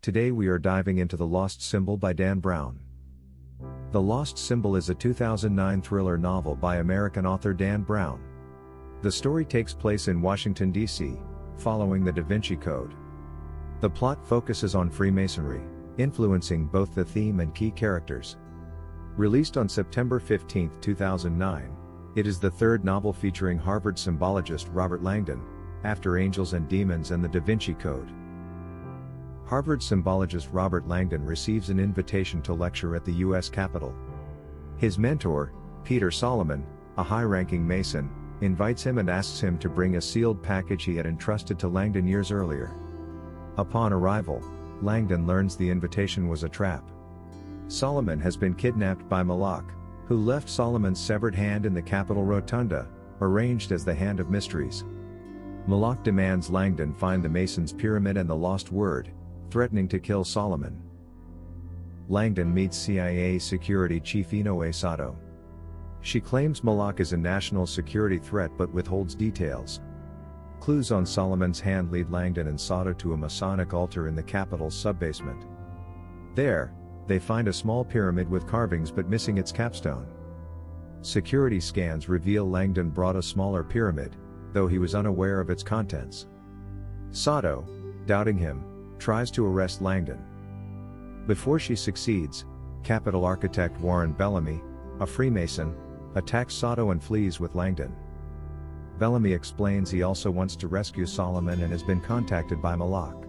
Today we are diving into The Lost Symbol by Dan Brown. The Lost Symbol is a 2009 thriller novel by American author Dan Brown. The story takes place in Washington, D.C., following the Da Vinci Code. The plot focuses on Freemasonry, influencing both the theme and key characters. Released on September 15, 2009, it is the third novel featuring Harvard symbologist Robert Langdon, after Angels and Demons and the Da Vinci Code. Harvard symbologist Robert Langdon receives an invitation to lecture at the U.S. Capitol. His mentor, Peter Solomon, a high-ranking Mason, invites him and asks him to bring a sealed package he had entrusted to Langdon years earlier. Upon arrival, Langdon learns the invitation was a trap. Solomon has been kidnapped by Moloch, who left Solomon's severed hand in the Capitol Rotunda, arranged as the Hand of Mysteries. Moloch demands Langdon find the Mason's pyramid and the lost word, threatening to kill Solomon. Langdon meets CIA security chief Inoue Sato. She claims Moloch is a national security threat but withholds details. Clues on Solomon's hand lead Langdon and Sato to a Masonic altar in the Capitol's subbasement. There, they find a small pyramid with carvings but missing its capstone. Security scans reveal Langdon brought a smaller pyramid, though he was unaware of its contents. Sato, doubting him, tries to arrest Langdon. Before she succeeds, Capitol architect Warren Bellamy, a Freemason, attacks Sato and flees with Langdon. Bellamy explains he also wants to rescue Solomon and has been contacted by Moloch.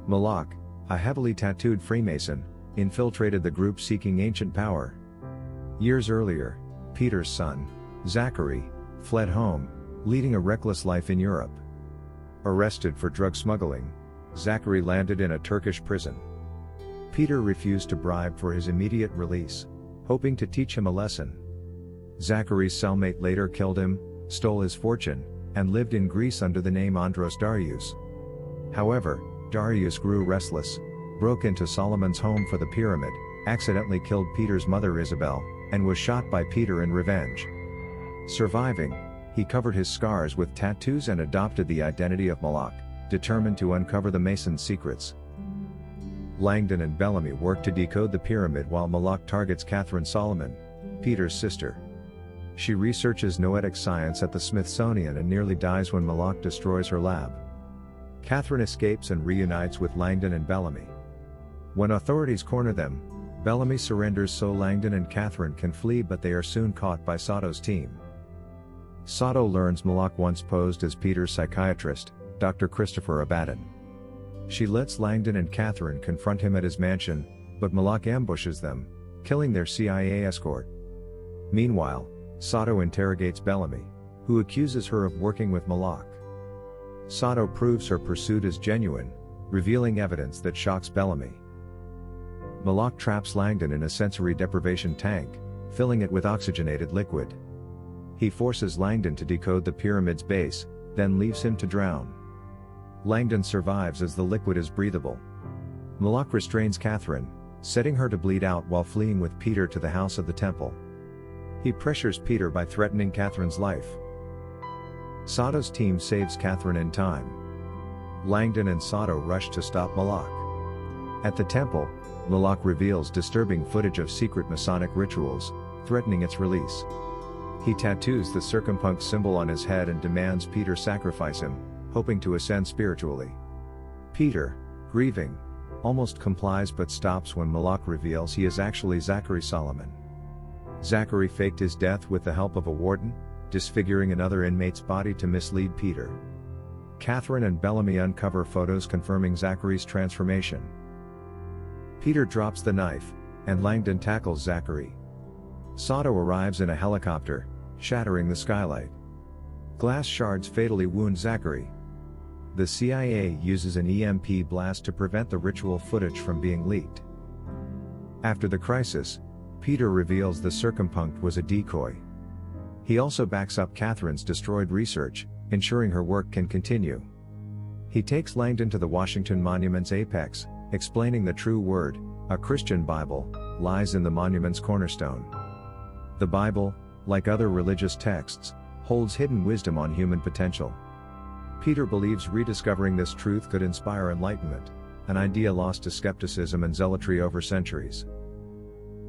Moloch, a heavily tattooed Freemason, infiltrated the group seeking ancient power. Years earlier, Peter's son, Zachary, fled home, leading a reckless life in Europe. Arrested for drug smuggling, Zachary landed in a Turkish prison. Peter refused to bribe for his immediate release, hoping to teach him a lesson. Zachary's cellmate later killed him, stole his fortune, and lived in Greece under the name Andros Darius. However, Darius grew restless, broke into Solomon's home for the pyramid, accidentally killed Peter's mother Isabel, and was shot by Peter in revenge. Surviving, he covered his scars with tattoos and adopted the identity of Moloch, determined to uncover the Mason's secrets. Langdon and Bellamy work to decode the pyramid while Moloch targets Katherine Solomon, Peter's sister. She researches noetic science at the Smithsonian and nearly dies when Moloch destroys her lab. Katherine escapes and reunites with Langdon and Bellamy. When authorities corner them, Bellamy surrenders so Langdon and Katherine can flee, but they are soon caught by Sato's team. Sato learns Moloch once posed as Peter's psychiatrist, Dr. Christopher Abaddon. She lets Langdon and Katherine confront him at his mansion, but Moloch ambushes them, killing their CIA escort. Meanwhile, Sato interrogates Bellamy, who accuses her of working with Moloch. Sato proves her pursuit is genuine, revealing evidence that shocks Bellamy. Moloch traps Langdon in a sensory deprivation tank, filling it with oxygenated liquid. He forces Langdon to decode the pyramid's base, then leaves him to drown. Langdon survives as the liquid is breathable. Moloch restrains Katherine, setting her to bleed out while fleeing with Peter to the house of the temple. He pressures Peter by threatening Katherine's life. Sato's team saves Katherine in time. Langdon and Sato rush to stop Moloch. At the temple, Moloch reveals disturbing footage of secret Masonic rituals, threatening its release. He tattoos the circumpunct symbol on his head and demands Peter sacrifice him, hoping to ascend spiritually. Peter, grieving, almost complies but stops when Moloch reveals he is actually Zachary Solomon. Zachary faked his death with the help of a warden, disfiguring another inmate's body to mislead Peter. Katherine and Bellamy uncover photos confirming Zachary's transformation. Peter drops the knife, and Langdon tackles Zachary. Sato arrives in a helicopter, shattering the skylight. Glass shards fatally wound Zachary. The CIA uses an EMP blast to prevent the ritual footage from being leaked. After the crisis, Peter reveals the circumpunct was a decoy. He also backs up Katherine's destroyed research, ensuring her work can continue. He takes Langdon to the Washington Monument's apex, explaining the true word, a Christian Bible, lies in the monument's cornerstone. The Bible, like other religious texts, holds hidden wisdom on human potential. Peter believes rediscovering this truth could inspire enlightenment. an idea lost to skepticism and zealotry over centuries.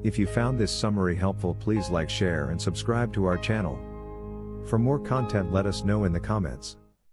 If you found this summary helpful, please like, share and subscribe to our channel. For more content, let us know in the comments.